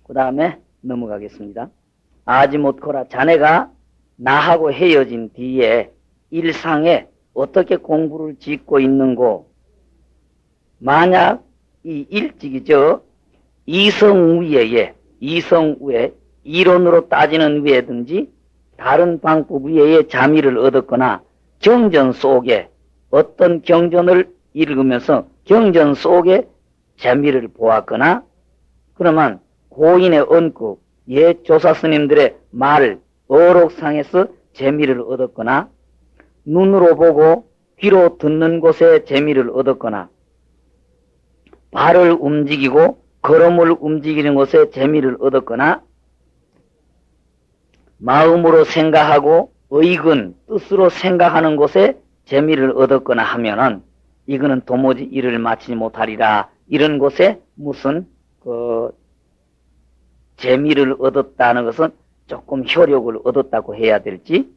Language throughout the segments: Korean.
그 다음에 넘어가겠습니다. 아지못코라, 자네가 나하고 헤어진 뒤에 일상에 어떻게 공부를 짓고 있는고? 만약 이 일찍이 이성우에 이론으로 따지는 위에든지 다른 방법 위에 자미를 얻었거나 경전 속에 어떤 경전을 읽으면서 경전 속에 재미를 보았거나, 그러면 고인의 언급, 옛 조사 스님들의 말, 어록상에서 재미를 얻었거나, 눈으로 보고 귀로 듣는 곳에 재미를 얻었거나, 발을 움직이고 걸음을 움직이는 곳에 재미를 얻었거나, 마음으로 생각하고 의근, 뜻으로 생각하는 곳에 재미를 얻었거나 하면은 이거는 도무지 일을 마치지 못하리라. 이런 곳에 무슨 재미를 얻었다는 것은 조금 효력을 얻었다고 해야 될지,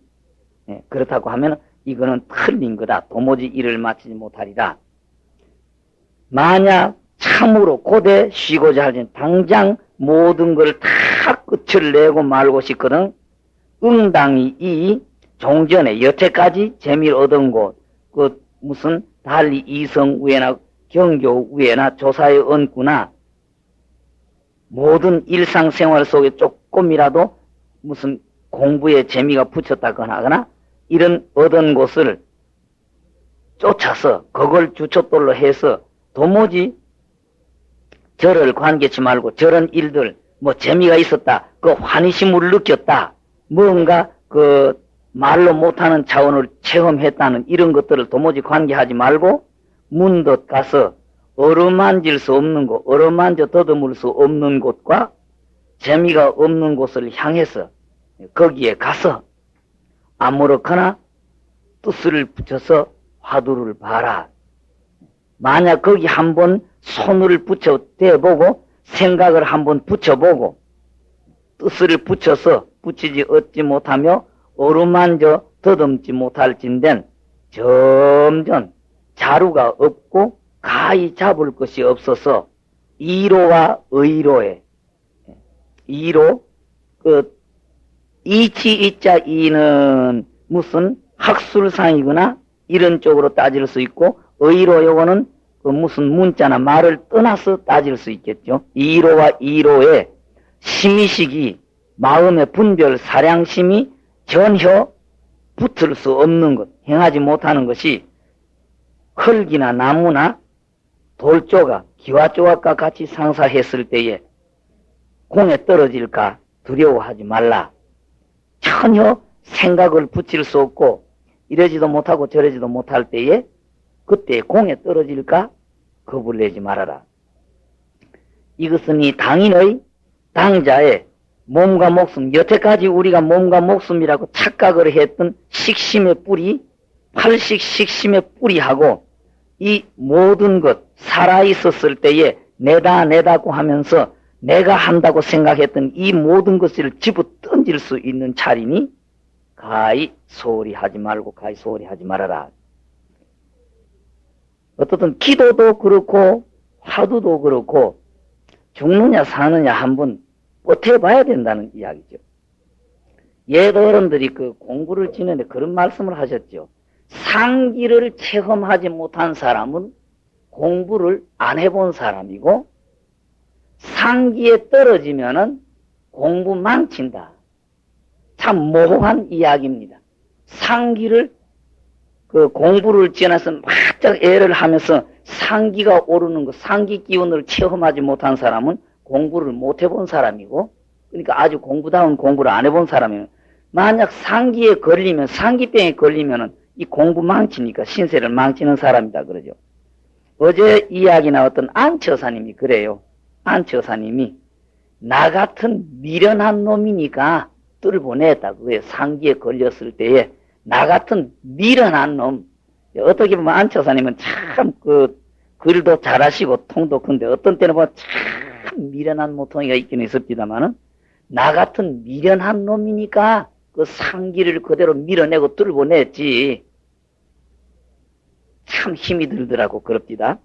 그렇다고 하면 이거는 틀린 거다. 도무지 일을 마치지 못하리라. 만약 참으로 고대 쉬고자 하지 당장 모든 걸 다 끝을 내고 말고 싶거든, 응당이 이 종전에 여태까지 재미를 얻은 곳, 무슨 달리 이성우에나 경교우에나 조사에 얹구나, 모든 일상생활 속에 조금이라도 무슨 공부에 재미가 붙였다거나 하거나 이런 얻은 곳을 쫓아서 그걸 주춧돌로 해서 도무지 저를 관계치 말고 저런 일들 뭐 재미가 있었다, 그 환희심을 느꼈다, 뭔가 말로 못하는 차원을 체험했다는 이런 것들을 도무지 관계하지 말고 문득 가서 어루만질 수 없는 곳, 어루만져 더듬을 수 없는 곳과 재미가 없는 곳을 향해서 거기에 가서 아무렇거나 뜻을 붙여서 화두를 봐라. 만약 거기 한번 손을 붙여 대보고 생각을 한번 붙여보고 뜻을 붙여서 붙이지 얻지 못하며 어루만져 더듬지 못할진된 점점 자루가 없고 가히 잡을 것이 없어서 이로와 의로에, 이로 이치 이자 이는 무슨 학술상이거나 이런 쪽으로 따질 수 있고, 의로 요거는 무슨 문자나 말을 떠나서 따질 수 있겠죠. 이로와 이로에 심의식이 마음의 분별 사량심이 전혀 붙을 수 없는 것, 행하지 못하는 것이 흙이나 나무나 돌조각, 기와조각과 같이 상사했을 때에 공에 떨어질까 두려워하지 말라. 전혀 생각을 붙일 수 없고 이러지도 못하고 저러지도 못할 때에 그때 공에 떨어질까 겁을 내지 말아라. 이것은 이 당인의 당자의 몸과 목숨, 여태까지 우리가 몸과 목숨이라고 착각을 했던 식심의 뿌리, 팔식 식심의 뿌리하고 이 모든 것 살아있었을 때에 내다고 하면서 내가 한다고 생각했던 이 모든 것을 집어 던질 수 있는 차리니 가히 소홀히 하지 말고 가히 소홀히 하지 말아라. 어떻든 기도도 그렇고 화두도 그렇고 죽느냐 사느냐 한번 버텨봐야 된다는 이야기죠. 옛 어른들이 공부를 지는데 그런 말씀을 하셨죠. 상기를 체험하지 못한 사람은 공부를 안 해본 사람이고, 상기에 떨어지면은 공부 망친다. 참 모호한 이야기입니다. 상기를 공부를 지나서 막짝 애를 하면서 상기가 오르는 것, 상기 기운을 체험하지 못한 사람은 공부를 못 해본 사람이고, 그러니까 아주 공부다운 공부를 안 해본 사람이에요. 만약 상기에 걸리면, 상기병에 걸리면은 이 공부 망치니까 신세를 망치는 사람이다 그러죠. 어제 이야기 나왔던 안처사님이 그래요. 안처사님이 나 같은 미련한 놈이니까 뜰 보냈다. 그게 상기에 걸렸을 때에 나 같은 미련한 놈. 어떻게 보면 안처사님은 참 글도 잘하시고 통도 큰데 어떤 때는 보면 참 미련한 모퉁이가 있긴 있습니다만은 나 같은 미련한 놈이니까 그 상기를 그대로 밀어내고 뚫어냈지. 참 힘이 들더라고 그럽디다.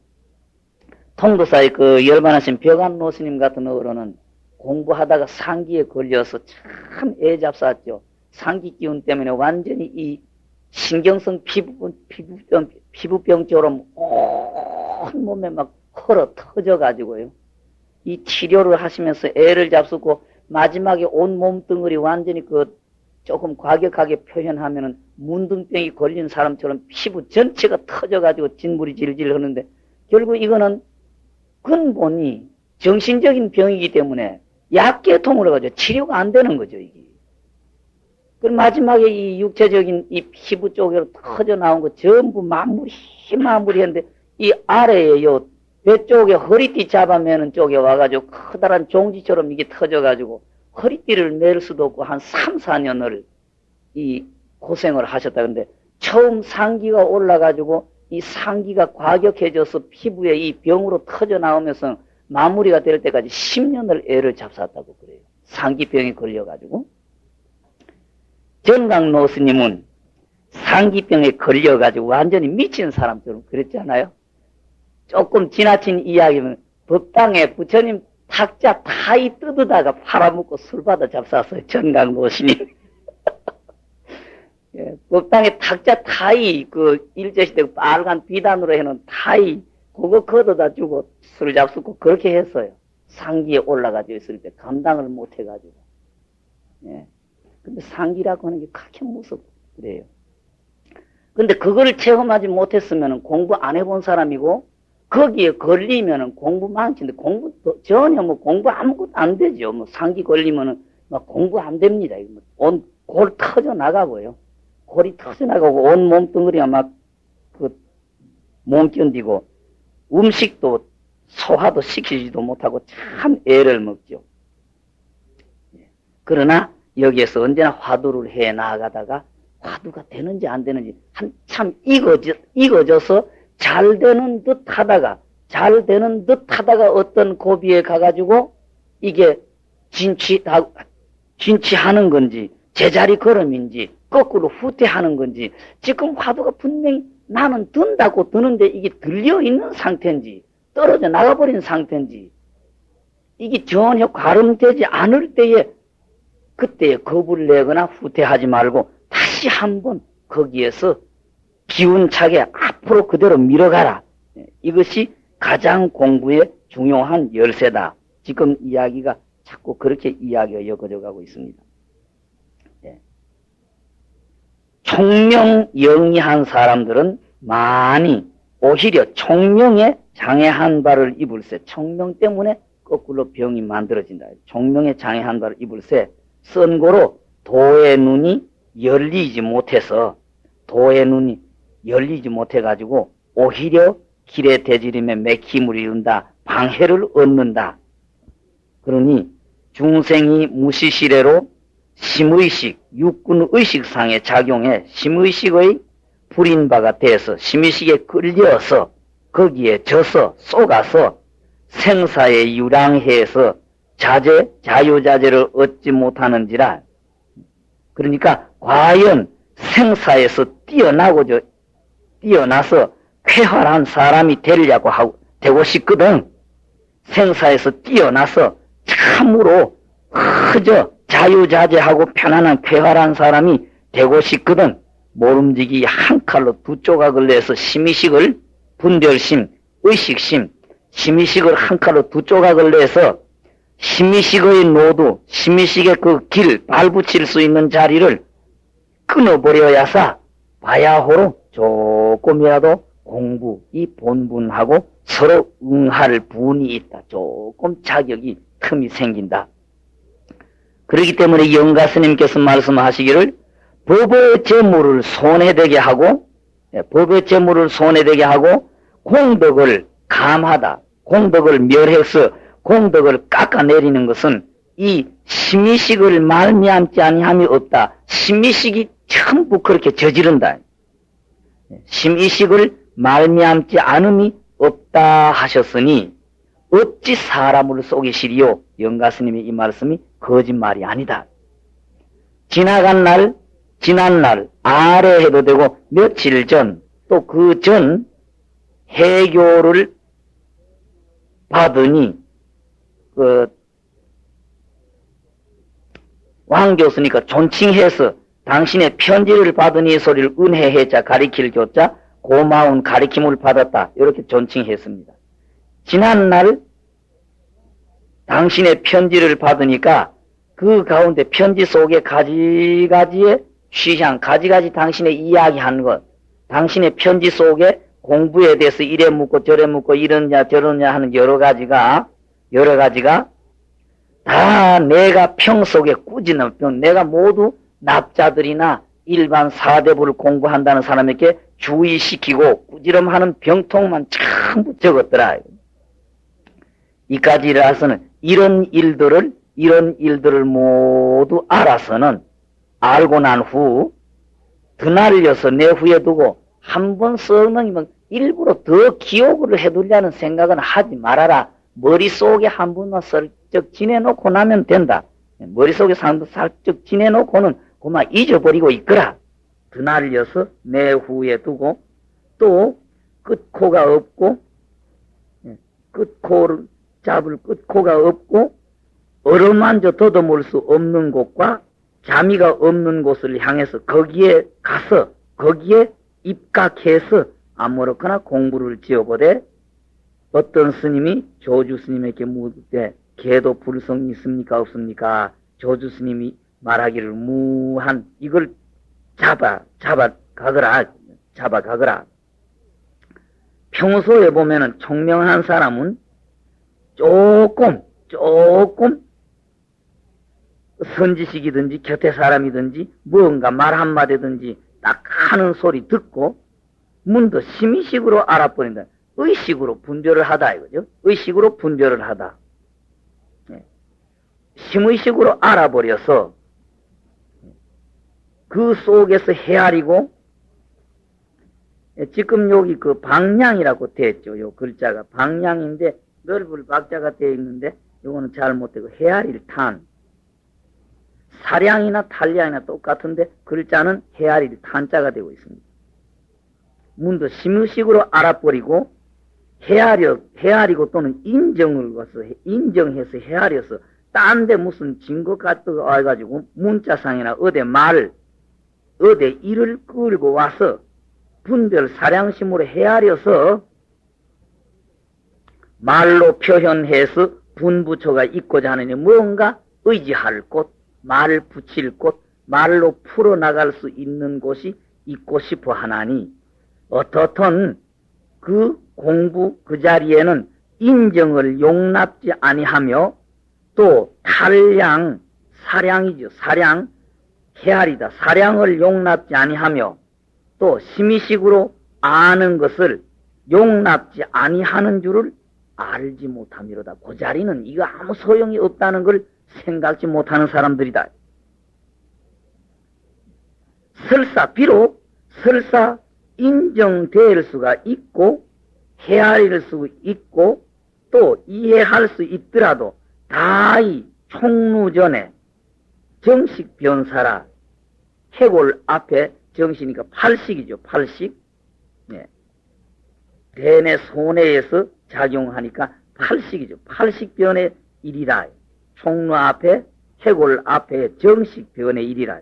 통도사의 열반하신 벽안노 스님 같은 어른은 공부하다가 상기에 걸려서 참 애잡쌌죠. 상기 기운 때문에 완전히 이 신경성 피부병처럼 온 몸에 막 헐어 터져가지고요. 이 치료를 하시면서 애를 잡수고 마지막에 온 몸뚱어리 완전히 그 조금 과격하게 표현하면은 문둥병이 걸린 사람처럼 피부 전체가 터져가지고 진물이 질질 흐르는데 결국 이거는 근본이 정신적인 병이기 때문에 약계통으로 가지고 치료가 안 되는 거죠, 이게. 그럼 마지막에 이 육체적인 이 피부 쪽으로 터져 나온 거 전부 마무리했는데 이 아래에 요 배 쪽에 허리띠 잡아매는 쪽에 와가지고 커다란 종지처럼 이게 터져가지고 허리띠를 맬 수도 없고 한 3, 4년을 이 고생을 하셨다. 근데 처음 상기가 올라가지고 이 상기가 과격해져서 피부에 이 병으로 터져 나오면서 마무리가 될 때까지 10년을 애를 잡쌌다고 그래요. 상기병에 걸려가지고. 정강노 스님은 상기병에 걸려가지고 완전히 미친 사람처럼 그랬잖아요. 조금 지나친 이야기면 법당에 부처님 탁자 타이 뜯어다가 팔아먹고 술 받아 잡쌌어요. 정강노 스님. 예, 법당에 탁자 타이 그 일제시대 빨간 비단으로 해놓은 타이 그거 걷어다 주고 술 잡수고 그렇게 했어요. 상기에 올라가지고 있을 때 감당을 못 해가지고. 예. 근데 상기라고 하는 게 그렇게 무섭고 그래요. 근데 그걸 체험하지 못했으면 공부 안 해본 사람이고 거기에 걸리면은 공부 망치는데 공부 전혀 뭐 공부 아무것도 안 되죠. 뭐 상기 걸리면은 막 공부 안 됩니다. 온 골 터져 나가고요. 골이 터져 나가고 온 몸뚱어리가 막 그 몸 견디고 음식도 소화도 시키지도 못하고 참 애를 먹죠. 그러나 여기에서 언제나 화두를 해 나가다가 화두가 되는지 안 되는지 한참 익어져서 잘 되는 듯 하다가 어떤 고비에 가가지고 이게 진취하는 건지 제자리 걸음인지 거꾸로 후퇴하는 건지 지금 화두가 분명히 나는 든다고 드는데 이게 들려있는 상태인지 떨어져 나가버린 상태인지 이게 전혀 가름되지 않을 때에 그때에 겁을 내거나 후퇴하지 말고 다시 한번 거기에서 기운차게 앞으로 그대로 밀어가라. 이것이 가장 공부의 중요한 열쇠다. 지금 이야기가 자꾸 그렇게 이야기가 엮어져 가고 있습니다. 총명영리한 사람들은 많이 오히려 총명에 장애한 바를 입을세. 총명 때문에 거꾸로 병이 만들어진다. 총명에 장애한 바를 입을세. 선고로 도의 눈이 열리지 못해가지고 오히려 길에 대지림에 맥힘을 이룬다. 방해를 얻는다. 그러니 중생이 무시시래로 심의식, 육군의식상에 작용해 심의식의 불인 바가 돼서 심의식에 끌려서 거기에 져서 쏘가서 생사에 유랑해서 자유자재를 얻지 못하는지라. 그러니까 과연 생사에서 뛰어나서 쾌활한 사람이 되고 싶거든. 생사에서 뛰어나서 참으로 그저 자유자재하고 편안한 쾌활한 사람이 되고 싶거든. 모름지기 한 칼로 두 조각을 내서 심의식을 분별심, 의식심, 심의식을 한 칼로 두 조각을 내서 심의식의 노두, 심의식의 그 길, 발붙일 수 있는 자리를 끊어버려야사 바야호로 조금이라도 공부, 이 본분하고 서로 응할 분이 있다. 조금 자격이 틈이 생긴다. 그렇기 때문에 영가 스님께서 말씀하시기를 법의 재물을 손해되게 하고 공덕을 감하다. 공덕을 멸해서 공덕을 깎아내리는 것은 이 심의식을 말미암지 아니함이 없다. 심의식이 전부 그렇게 저지른다. 심의식을 말미암지 않음이 없다 하셨으니 어찌 사람을 속이시리요. 영가스님의 이 말씀이 거짓말이 아니다. 지난 날 아래 해도 되고 며칠 전 또 그 전 해교를 받으니 왕교수니까 존칭해서 당신의 편지를 받으니 소리를 은혜해자 가리킬 교자 고마운 가리킴을 받았다. 이렇게 존칭했습니다. 지난날 당신의 편지를 받으니까 그 가운데 편지 속에 가지가지의 취향, 가지가지 당신의 이야기한 것, 당신의 편지 속에 공부에 대해서 이래 묻고 저래 묻고 이러냐 저러냐 하는 여러 가지가 다 내가 평속에 꾸짖는 내가 모두 납자들이나 일반 사대부를 공부한다는 사람에게 주의시키고 꾸지럼하는 병통만 전부 적었더라. 이까지라서는 이런 일들을 모두 알고 난 후 드날려서 내 후에 두고 한 번 썩는이면 일부러 더 기억을 해두려는 생각은 하지 말아라. 머릿속에 한 번만 슬쩍 지내놓고 나면 된다. 머릿속에 살짝 지내놓고는 그만 잊어버리고 있거라. 드날려서 내 후에 두고 또 끝코가 없고 끝코를 잡을 끝코가 없고 어루만져 더듬을 수 없는 곳과 자미가 없는 곳을 향해서 거기에 가서 거기에 입각해서 아무렇거나 공부를 지어보되 어떤 스님이 조주 스님에게 묻되 개도 불성이 있습니까 없습니까? 조주 스님이 말하기를 무한 이걸 잡아가거라. 평소에 보면은 총명한 사람은 조금 선지식이든지 곁에 사람이든지 뭔가 말 한마디든지 딱 하는 소리 듣고 문도 심의식으로 알아버린다. 의식으로 분별을 하다 이거죠. 의식으로 분별을 하다. 심의식으로 알아버려서 그 속에서 헤아리고 지금 여기 그 방향이라고 되어 있죠. 요 글자가 방향인데 넓을 박자가 되어 있는데 요거는 잘못되고 헤아릴 탄 사량이나 탄량이나 똑같은데 글자는 헤아릴 탄자가 되고 있습니다. 문도 심의식으로 알아버리고 헤아리고 또는 인정해서 헤아려서 딴 데 무슨 증거 같은 거 와가지고 문자상이나 어디 일을 끌고 와서 분별 사량심으로 헤아려서 말로 표현해서 분부처가 있고자 하느니 뭔가 의지할 곳, 말을 붙일 곳, 말로 풀어나갈 수 있는 곳이 있고 싶어 하나니 어떻든 그 공부 그 자리에는 인정을 용납지 아니하며 또 탈량, 사량이죠. 사량, 헤아리다. 사량을 용납지 아니하며 또 심의식으로 아는 것을 용납지 아니하는 줄을 알지 못함이로다. 그 자리는 이거 아무 소용이 없다는 걸 생각지 못하는 사람들이다. 비록 인정될 수가 있고 헤아릴 수 있고 또 이해할 수 있더라도 다이 총루전에 정식 변사라 해골 앞에 정신이니까 팔식이죠. 팔식. 네. 대내 손해에서 작용하니까 팔식이죠. 팔식변의 일이라. 총루 앞에 해골 앞에 정식변의 일이라.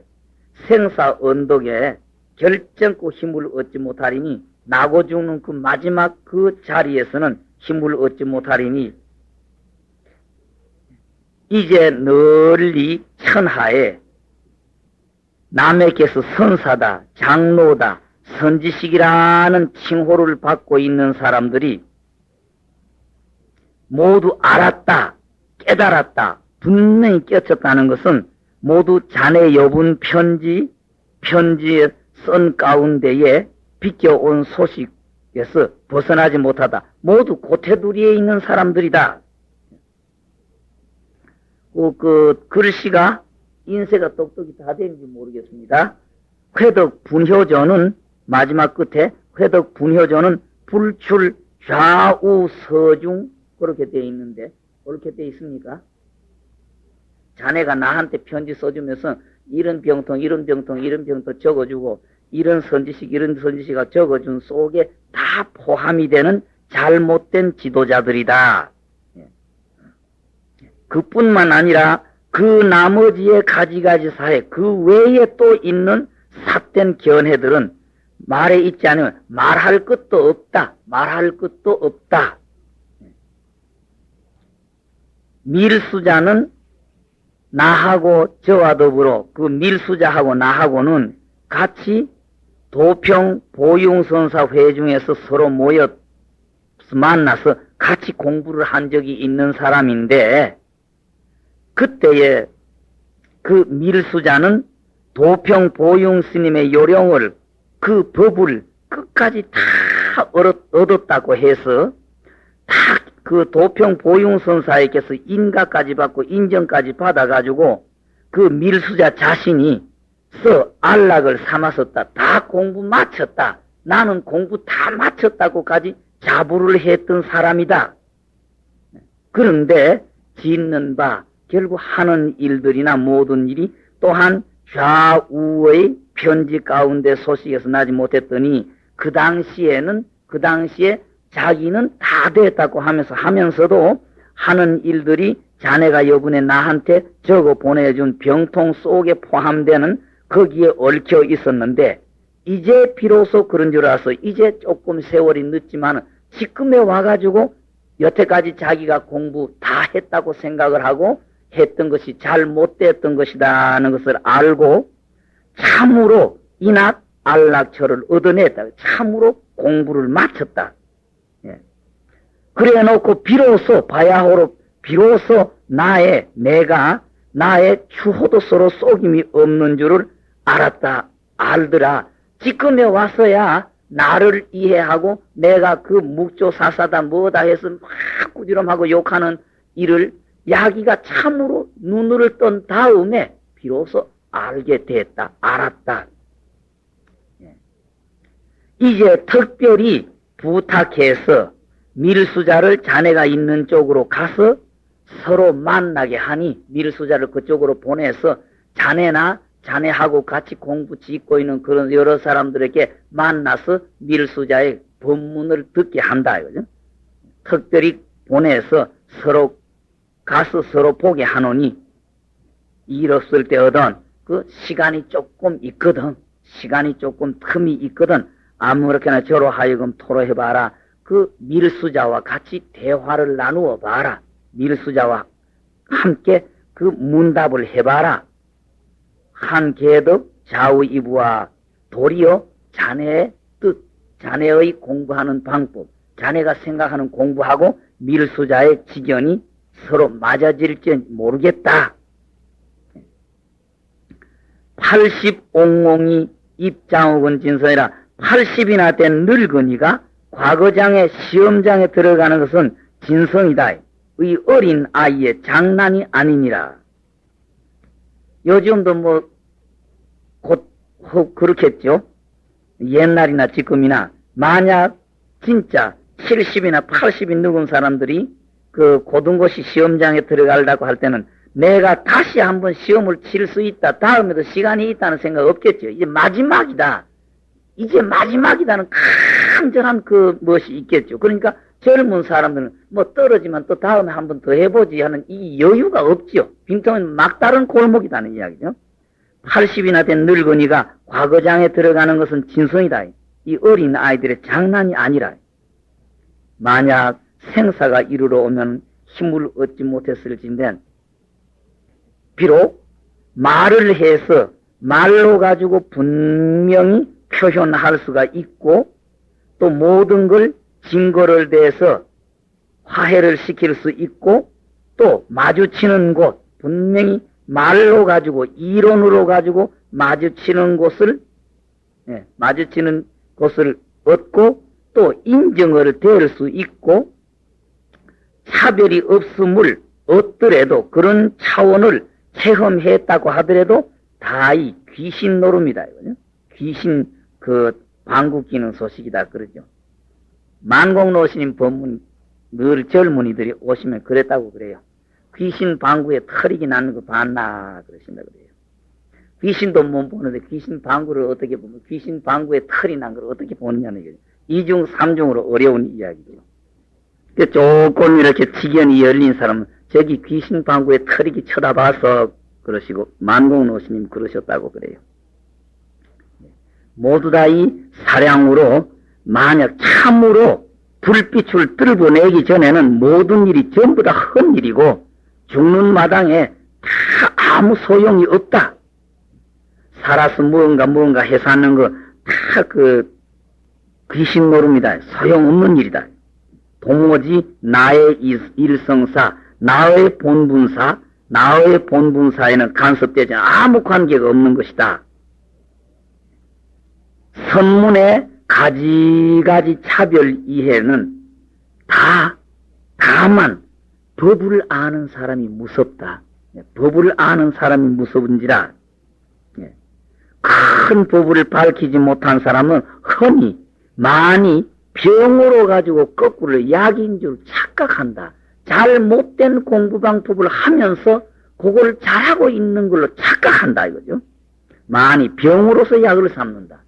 생사 언덕에 결정코 힘을 얻지 못하리니 나고 죽는 그 마지막 그 자리에서는 힘을 얻지 못하리니 이제 널리 천하에 남에게서 선사다, 장로다, 선지식이라는 칭호를 받고 있는 사람들이 모두 알았다, 깨달았다, 분명히 깨쳤다는 것은 모두 자네 여분 편지에 쓴 가운데에 비껴온 소식에서 벗어나지 못하다. 모두 고태두리에 있는 사람들이다. 그 글씨가 인쇄가 똑똑히 다 되는지 모르겠습니다. 회덕 분효조는 마지막 끝에 회덕 분효조는 불출 좌우 서중 그렇게 되어 있는데 그렇게 되어 있습니까? 자네가 나한테 편지 써주면서 이런 병통 적어주고 이런 선지식가 적어준 속에 다 포함이 되는 잘못된 지도자들이다. 그뿐만 아니라 그 나머지의 가지가지 사회, 그 외에 또 있는 삿된 견해들은 말에 있지 않으면 말할 것도 없다. 말할 것도 없다. 밀수자는 나하고 저와 더불어 그 밀수자하고 나하고는 같이 도평 보융선사 회중에서 서로 모여 만나서 같이 공부를 한 적이 있는 사람인데, 그때에 그 밀수자는 도평 보융 스님의 요령을, 그 법을 끝까지 다 얻었다고 해서 다 그 도평 보융선사에게서 인가까지 받고 인정까지 받아가지고 그 밀수자 자신이 안락을 삼았었다. 다 공부 마쳤다. 나는 공부 다 마쳤다고까지 자부를 했던 사람이다. 그런데 짓는 바, 결국 하는 일들이나 모든 일이 또한 좌우의 편지 가운데 소식에서 나지 못했더니 그 당시에 자기는 다 됐다고 하면서도 하는 일들이 자네가 요번에 나한테 적어 보내준 병통 속에 포함되는 거기에 얽혀 있었는데, 이제 비로소 그런 줄 알아서 이제 조금 세월이 늦지만 지금에 와가지고 여태까지 자기가 공부 다 했다고 생각을 하고 했던 것이 잘못됐던 것이라는 것을 알고 참으로 인학 안락처를 얻어냈다. 참으로 공부를 마쳤다. 예. 그래 놓고 비로소 나의 추호도 서로 속임이 없는 줄을 알더라. 지금에 와서야 나를 이해하고 내가 그 묵조사사다 뭐다 해서 막 꾸지람하고 욕하는 일을 야기가 참으로 눈을 뜬 다음에 비로소 알게 됐다. 알았다. 이제 특별히 부탁해서 밀수자를 자네가 있는 쪽으로 가서 서로 만나게 하니, 밀수자를 그쪽으로 보내서 자네하고 같이 공부 짓고 있는 그런 여러 사람들에게 만나서 밀수자의 법문을 듣게 한다. 이거죠? 특별히 보내서 가서 서로 보게 하노니, 일 없을 때 얻은 그 시간이 조금 있거든. 시간이 조금 틈이 있거든. 아무렇게나 저로 하여금 토로해봐라. 그 밀수자와 같이 대화를 나누어 봐라. 밀수자와 함께 그 문답을 해봐라. 한 개덕 좌우이부와 도리어 자네의 뜻, 자네의 공부하는 방법, 자네가 생각하는 공부하고 밀수자의 지견이 서로 맞아질지 모르겠다. 80옹옹이 입장옥은 진선이라 80이나 된 늙은이가 과거장에 시험장에 들어가는 것은 진성이다. 의 어린 아이의 장난이 아니니라. 요즘도 곧 그렇겠죠. 옛날이나 지금이나 만약 진짜 70이나 80이 늙은 사람들이 그 고등고시 시험장에 들어가려고 할 때는 내가 다시 한번 시험을 칠 수 있다. 다음에도 시간이 있다는 생각 없겠죠. 이제 마지막이다. 는 간절한 그 무엇이 있겠죠. 그러니까 젊은 사람들은 떨어지면 또 다음에 한번 더 해보지 하는 이 여유가 없지요. 빈통은 막다른 골목이라는 이야기죠. 80이나 된 늙은이가 과거장에 들어가는 것은 진성이다. 이 어린 아이들의 장난이 아니라, 만약 생사가 이르러 오면 힘을 얻지 못했을진데, 비록 말을 해서 말로 가지고 분명히 표현할 수가 있고, 또 모든 걸 증거를 대서 화해를 시킬 수 있고, 또 마주치는 곳, 분명히 말로 가지고 이론으로 가지고 마주치는 곳을 얻고, 또 인정을 댈 수 있고, 차별이 없음을 얻더라도, 그런 차원을 체험했다고 하더라도 다 이 귀신 노름이다. 귀신 방귀 뀌는 소식이다 그러죠. 만공노신님 법문, 늘 젊은이들이 오시면 그랬다고 그래요. 귀신 방구에 털이기 나는 거 봤나 그러신다 그래요. 귀신도 못 보는데 귀신 방구를 어떻게 보면, 귀신 방구에 털이 난 걸 어떻게 보느냐는 얘기죠. 이중 삼중으로 어려운 이야기죠. 조금 이렇게 지견이 열린 사람은 저기 귀신 방구에 털이기 쳐다봐서 그러시고 만공노 스님 그러셨다고 그래요. 모두 다 이 사량으로 만약 참으로 불빛을 뚫어내기 전에는 모든 일이 전부 다 헛일이고 죽는 마당에 다 아무 소용이 없다. 살아서 무언가 해서 하는 거 다 귀신 노름이다. 소용없는 일이다. 도무지 나의 일성사, 나의 본분사, 나의 본분사에는 간섭되지 아무 관계가 없는 것이다. 선문의 가지가지 차별 이해는 다만 법을 아는 사람이 무섭다. 법을 아는 사람이 무서운지라. 큰 법을 밝히지 못한 사람은 흔히 많이 병으로 가지고 거꾸로 약인 줄 착각한다. 잘 못된 공부방법을 하면서 그걸 잘하고 있는 걸로 착각한다 이거죠. 많이 병으로서 약을 삼는다.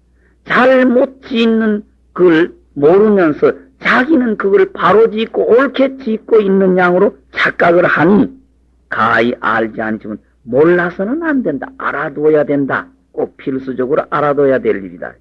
잘 못 짓는 걸 모르면서 자기는 그걸 바로 짓고 옳게 짓고 있는 양으로 착각을 하니 가히 알지 않지만 몰라서는 안 된다. 알아둬야 된다. 꼭 필수적으로 알아둬야 될 일이다.